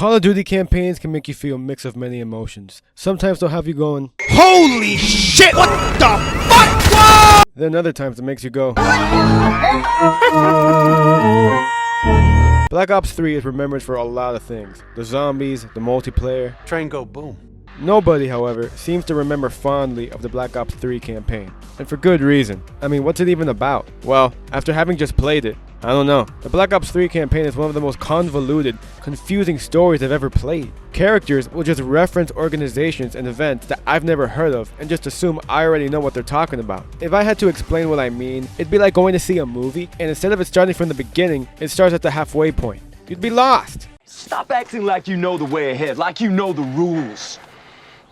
Call of Duty campaigns can make you feel a mix of many emotions. Sometimes they'll have you going, holy shit, what the fuck? Whoa! Then other times it makes you go. Black Ops 3 is remembered for a lot of things. The zombies, the multiplayer. Train go boom. Nobody, however, seems to remember fondly of the Black Ops 3 campaign. And for good reason. I mean, what's it even about? Well, after having just played it, I don't know. The Black Ops 3 campaign is one of the most convoluted, confusing stories I've ever played. Characters will just reference organizations and events that I've never heard of and just assume I already know what they're talking about. If I had to explain what I mean, it'd be like going to see a movie and instead of it starting from the beginning, it starts at the halfway point. You'd be lost. Stop acting like you know the way ahead, like you know the rules.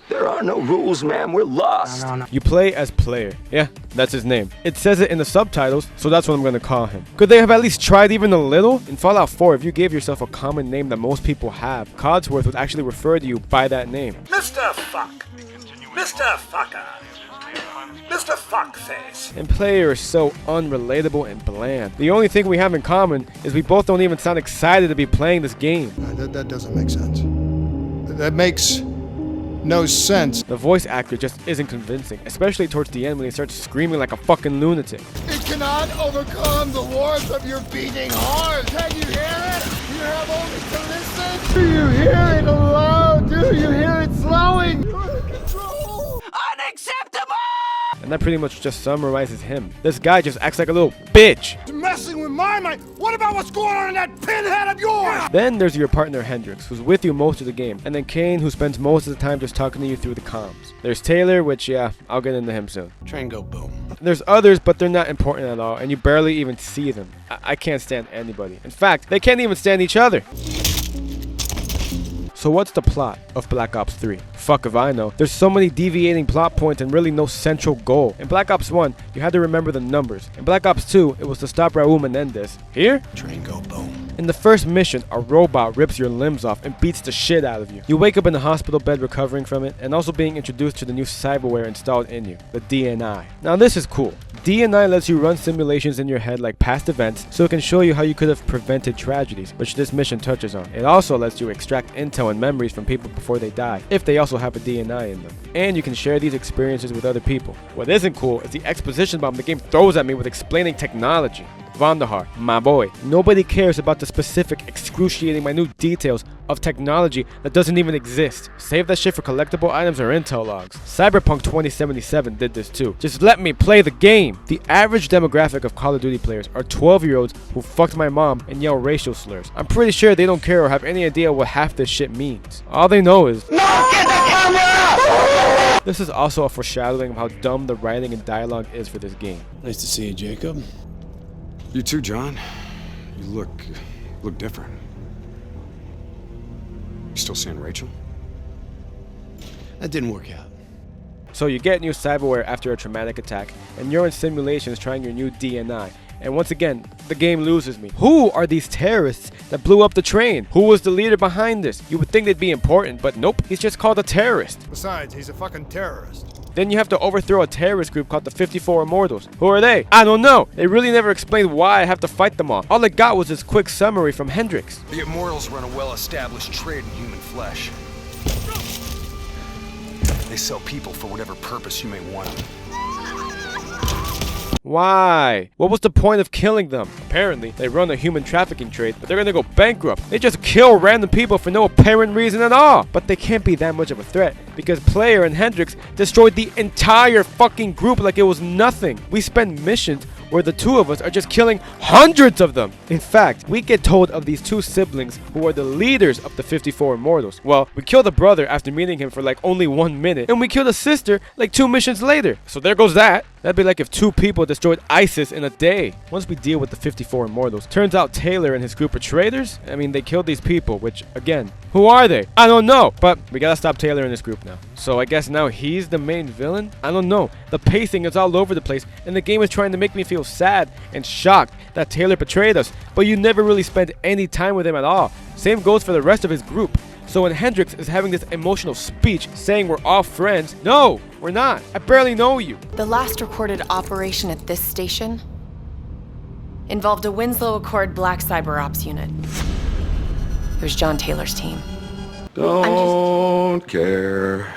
There are no rules, man. We're lost. No. You play as Player. Yeah, that's his name. It says it in the subtitles, so that's what I'm gonna call him. Could they have at least tried even a little? In Fallout 4, if you gave yourself a common name that most people have, Codsworth would actually refer to you by that name. Mr. Fuck. Mr. Fucker. Mr. Fuckface. And Player is so unrelatable and bland. The only thing we have in common is we both don't even sound excited to be playing this game. That doesn't make sense. That makes no sense. The voice actor just isn't convincing, especially towards the end when he starts screaming like a fucking lunatic. It cannot overcome the warmth of your beating heart. Can you hear it? You have only to listen. Do you hear it alone? Do you hear it slowing? You're out of control. Unacceptable! And that pretty much just summarizes him. This guy just acts like a little bitch. You're messing with my mind. What about what's going on in that pinhead of yours? Then there's your partner Hendricks, who's with you most of the game. And then Kane, who spends most of the time just talking to you through the comms. There's Taylor, which yeah, I'll get into him soon. Train go boom. There's others, but they're not important at all, and you barely even see them. I can't stand anybody. In fact, they can't even stand each other. So what's the plot of Black Ops 3? Fuck if I know. There's so many deviating plot points and really no central goal. In Black Ops 1, you had to remember the numbers. In Black Ops 2, it was to stop Raul Menendez. Here? Train go boom. In the first mission, a robot rips your limbs off and beats the shit out of you. You wake up in a hospital bed recovering from it, and also being introduced to the new cyberware installed in you, the DNI. Now this is cool. DNI lets you run simulations in your head like past events, so it can show you how you could have prevented tragedies, which this mission touches on. It also lets you extract intel and memories from people before they die, if they also have a DNI in them. And you can share these experiences with other people. What isn't cool is the exposition bomb the game throws at me with explaining technology. Vandahar, my boy. Nobody cares about the specific, excruciating, minute details of technology that doesn't even exist. Save that shit for collectible items or intel logs. Cyberpunk 2077 did this too. Just let me play the game. The average demographic of Call of Duty players are 12-year-olds who fucked my mom and yell racial slurs. I'm pretty sure they don't care or have any idea what half this shit means. All they know is, no, get the camera! This is also a foreshadowing of how dumb the writing and dialogue is for this game. Nice to see you, Jacob. You too, John. You look different. You still seeing Rachel? That didn't work out. So you get new cyberware after a traumatic attack, and you're in simulations trying your new DNI. And once again, the game loses me. Who are these terrorists that blew up the train? Who was the leader behind this? You would think they'd be important, but nope, he's just called a terrorist. Besides, he's a fucking terrorist. Then you have to overthrow a terrorist group called the 54 Immortals. Who are they? I don't know. They really never explained why I have to fight them all. All I got was this quick summary from Hendricks. The Immortals run a well-established trade in human flesh. They sell people for whatever purpose you may want them. Why? What was the point of killing them? Apparently, they run a human trafficking trade, but they're gonna go bankrupt. They just kill random people for no apparent reason at all. But they can't be that much of a threat, because Player and Hendricks destroyed the entire fucking group like it was nothing. We spend missions where the two of us are just killing hundreds of them. In fact, we get told of these two siblings who are the leaders of the 54 Immortals. Well, we kill the brother after meeting him for like only 1 minute, and we kill the sister like 2 missions later. So there goes that. That'd be like if 2 people destroyed ISIS in a day. Once we deal with the 54 Immortals, turns out Taylor and his group are traitors. I mean, they killed these people, which, again, who are they? I don't know, but we gotta stop Taylor and his group now. So I guess now he's the main villain? I don't know. The pacing is all over the place, and the game is trying to make me feel sad and shocked that Taylor betrayed us, but you never really spend any time with him at all. Same goes for the rest of his group. So when Hendricks is having this emotional speech saying we're all friends, no, we're not. I barely know you. The last reported operation at this station involved a Winslow Accord Black Cyber Ops unit. It was John Taylor's team. Don't care.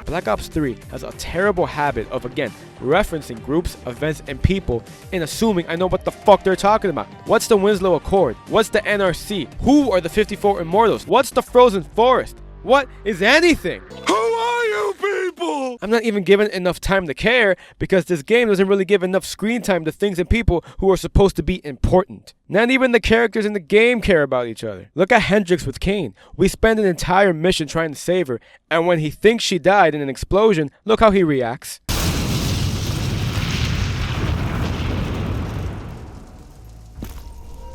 Black Ops 3 has a terrible habit of, again, referencing groups, events, and people and assuming I know what the fuck they're talking about. What's the Winslow Accord? What's the NRC? Who are the 54 Immortals? What's the Frozen Forest? What is anything? Who are you people? I'm not even given enough time to care because this game doesn't really give enough screen time to things and people who are supposed to be important. Not even the characters in the game care about each other. Look at Hendrix with Kane. We spend an entire mission trying to save her, and when he thinks she died in an explosion, look how he reacts.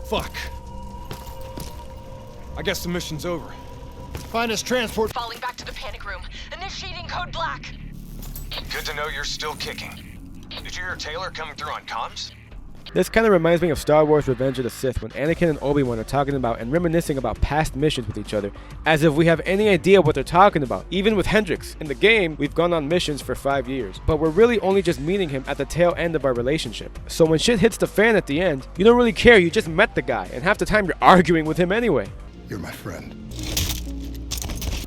Fuck. I guess the mission's over. Find us transport. Falling back to the panic room. Initiating code black. Good to know you're still kicking. Did you hear Taylor coming through on comms? This kind of reminds me of Star Wars Revenge of the Sith when Anakin and Obi-Wan are talking about and reminiscing about past missions with each other as if we have any idea what they're talking about. Even with Hendrix. In the game, we've gone on missions for 5 years, but we're really only just meeting him at the tail end of our relationship. So when shit hits the fan at the end, you don't really care, you just met the guy, and half the time you're arguing with him anyway. You're my friend.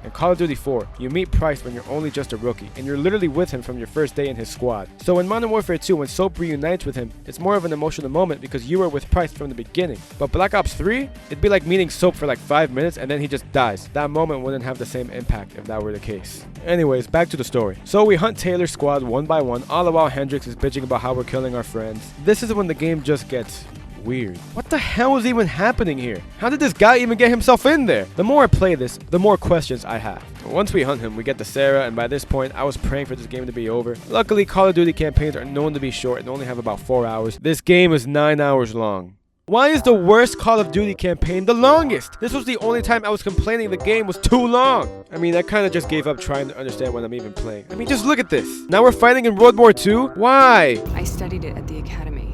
In Call of Duty 4, you meet Price when you're only just a rookie, and you're literally with him from your first day in his squad. So in Modern Warfare 2, when Soap reunites with him, it's more of an emotional moment because you were with Price from the beginning. But Black Ops 3, it'd be like meeting Soap for like 5 minutes and then he just dies. That moment wouldn't have the same impact if that were the case. Anyways, back to the story. So we hunt Taylor's squad one by one, all the while Hendrix is bitching about how we're killing our friends. This is when the game just gets weird. What the hell is even happening here? How did this guy even get himself in there? The more I play this, the more questions I have. Once we hunt him, we get to Sarah, and by this point, I was praying for this game to be over. Luckily, Call of Duty campaigns are known to be short and only have about 4 hours. This game is 9 hours long. Why is the worst Call of Duty campaign the longest? This was the only time I was complaining the game was too long. I mean, I kind of just gave up trying to understand what I'm even playing. I mean, just look at this. Now we're fighting in World War II? Why? I studied it at the academy.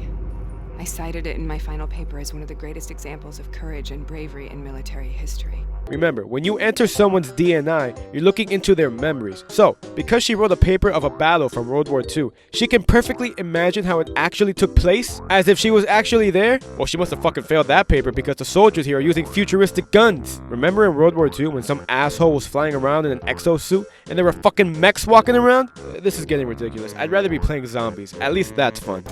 I cited it in my final paper as one of the greatest examples of courage and bravery in military history. Remember, when you enter someone's DNI, you're looking into their memories. So, because she wrote a paper of a battle from World War II, she can perfectly imagine how it actually took place, as if she was actually there. Well, she must have fucking failed that paper because the soldiers here are using futuristic guns. Remember in World War II when some asshole was flying around in an exosuit and there were fucking mechs walking around? This is getting ridiculous. I'd rather be playing zombies. At least that's fun.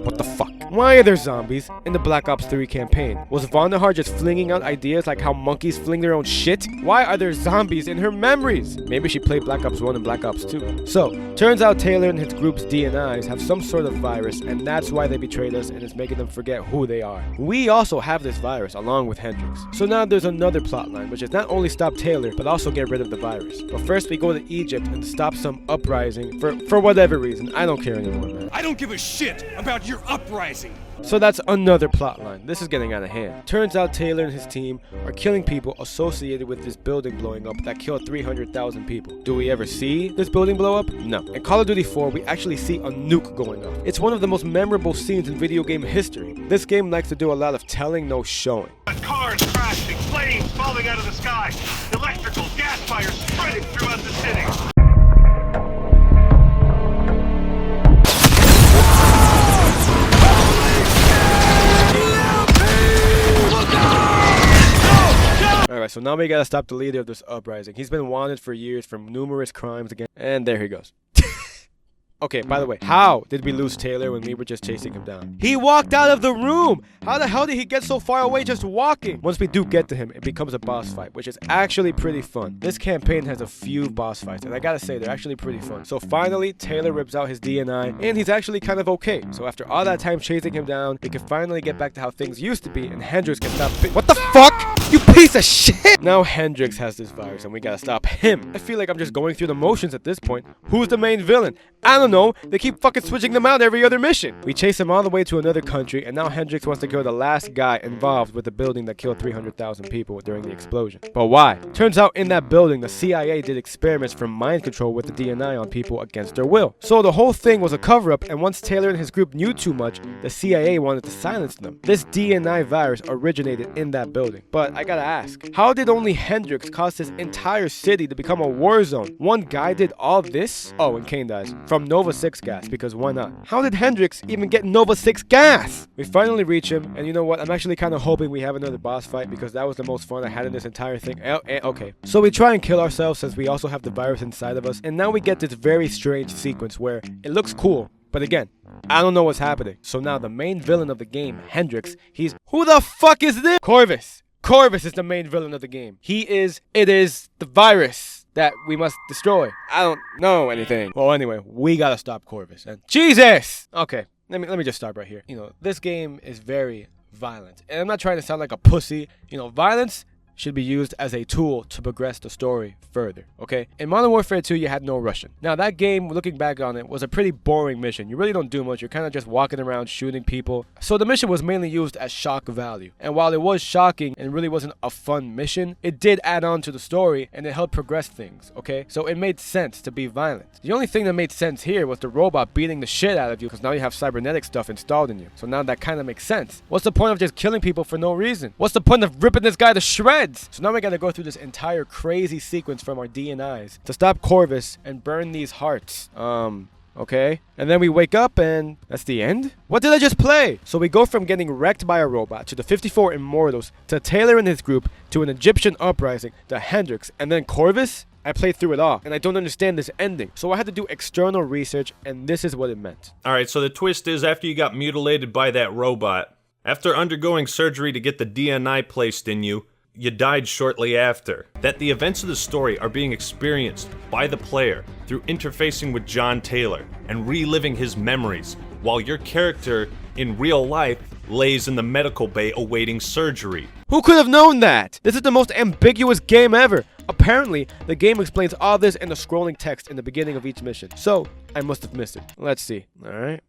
What the fuck? Why are there zombies in the Black Ops 3 campaign? Was Vonderhaar just flinging out ideas like how monkeys fling their own shit? Why are there zombies in her memories? Maybe she played Black Ops 1 and Black Ops 2. So, turns out Taylor and his group's DNIs have some sort of virus, and that's why they betrayed us and it's making them forget who they are. We also have this virus along with Hendrix. So now there's another plotline, which is not only stop Taylor, but also get rid of the virus. But first we go to Egypt and stop some uprising for whatever reason. I don't care anymore, man. I don't give a shit about your uprising. So that's another plotline. This is getting out of hand. Turns out Taylor and his team are killing people associated with this building blowing up that killed 300,000 people. Do we ever see this building blow up? No. In Call of Duty 4, we actually see a nuke going off. It's one of the most memorable scenes in video game history. This game likes to do a lot of telling, no showing. Cars crashing, planes falling out of the sky, electrical gas fires spreading throughout the city. Alright, so now we gotta stop the leader of this uprising. He's been wanted for years for numerous crimes again. And there he goes. Okay, by the way, how did we lose Taylor when we were just chasing him down? He walked out of the room! How the hell did he get so far away just walking? Once we do get to him, it becomes a boss fight, which is actually pretty fun. This campaign has a few boss fights, and I gotta say, they're actually pretty fun. So finally, Taylor rips out his DNI, and he's actually kind of okay. So after all that time chasing him down, we can finally get back to how things used to be, and Hendrix can stop What the fuck? You piece of shit! Now Hendrix has this virus, and we gotta stop him. I feel like I'm just going through the motions at this point. Who's the main villain? I don't know. They keep fucking switching them out every other mission. We chase him all the way to another country, and now Hendrix wants to kill the last guy involved with the building that killed 300,000 people during the explosion. But why? Turns out in that building, the CIA did experiments for mind control with the DNI on people against their will. So the whole thing was a cover-up, and once Taylor and his group knew too much, the CIA wanted to silence them. This DNI virus originated in that building. But I gotta ask, how did only Hendrix cause this entire city to become a war zone? One guy did all this? Oh, and Kane dies. from Nova 6 gas, because why not? How did Hendrix even get Nova 6 gas? We finally reach him, and you know what? I'm actually kind of hoping we have another boss fight, because that was the most fun I had in this entire thing. Okay. So we try and kill ourselves since we also have the virus inside of us, and now we get this very strange sequence where it looks cool, but again, I don't know what's happening. So now the main villain of the game, Hendrix, who the fuck is this? Corvus. Corvus is the main villain of the game. It is the virus that we must destroy. I don't know anything. Well, anyway, we gotta stop Corvus. And Jesus! Okay, let me just stop right here. You know, this game is very violent. And I'm not trying to sound like a pussy. You know, violence should be used as a tool to progress the story further, okay? In Modern Warfare 2, you had no Russian. Now, that game, looking back on it, was a pretty boring mission. You really don't do much. You're kind of just walking around shooting people. So the mission was mainly used as shock value. And while it was shocking and really wasn't a fun mission, it did add on to the story and it helped progress things, okay? So it made sense to be violent. The only thing that made sense here was the robot beating the shit out of you because now you have cybernetic stuff installed in you. So now that kind of makes sense. What's the point of just killing people for no reason? What's the point of ripping this guy to shreds? So now we gotta go through this entire crazy sequence from our DNIs to stop Corvus and burn these hearts. Okay. And then we wake up and that's the end? What did I just play? So we go from getting wrecked by a robot to the 54 Immortals to Taylor and his group to an Egyptian uprising to Hendrix and then Corvus? I played through it all, and I don't understand this ending. So I had to do external research, and this is what it meant. Alright, so the twist is after you got mutilated by that robot, after undergoing surgery to get the DNI placed in you, you died shortly after. That the events of the story are being experienced by the player through interfacing with John Taylor and reliving his memories, while your character in real life lays in the medical bay awaiting surgery. Who could have known that? This is the most ambiguous game ever. Apparently, the game explains all this in the scrolling text in the beginning of each mission. So, I must have missed it. Let's see. Alright.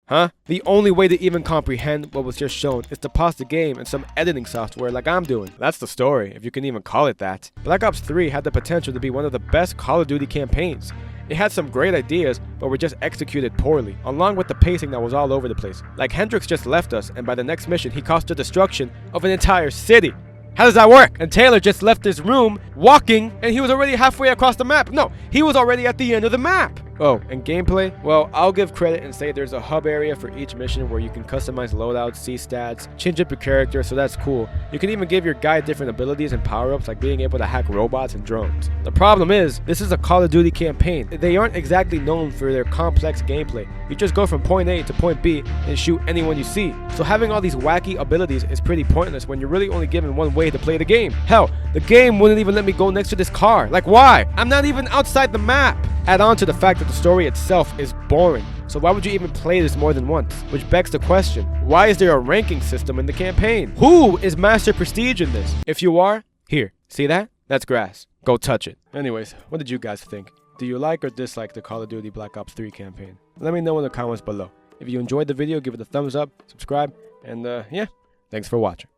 Huh? The only way to even comprehend what was just shown is to pause the game in some editing software like I'm doing. That's the story, if you can even call it that. Black Ops 3 had the potential to be one of the best Call of Duty campaigns. It had some great ideas, but were just executed poorly, along with the pacing that was all over the place. Like Hendrix just left us, and by the next mission he caused the destruction of an entire city. How does that work? And Taylor just left his room, walking, and he was already halfway across the map. No, he was already at the end of the map. Oh, and gameplay? Well, I'll give credit and say there's a hub area for each mission where you can customize loadouts, see stats, change up your character, so that's cool. You can even give your guy different abilities and power-ups like being able to hack robots and drones. The problem is, this is a Call of Duty campaign. They aren't exactly known for their complex gameplay. You just go from point A to point B and shoot anyone you see. So having all these wacky abilities is pretty pointless when you're really only given one way to play the game. Hell, the game wouldn't even let me go next to this car. Like, why? I'm not even outside the map. Add on to the fact that the story itself is boring. So why would you even play this more than once? Which begs the question, why is there a ranking system in the campaign? Who is Master Prestige in this? If you are, here, see that? That's grass. Go touch it. Anyways, what did you guys think? Do you like or dislike the Call of Duty Black Ops 3 campaign? Let me know in the comments below. If you enjoyed the video, give it a thumbs up, subscribe, and yeah, thanks for watching.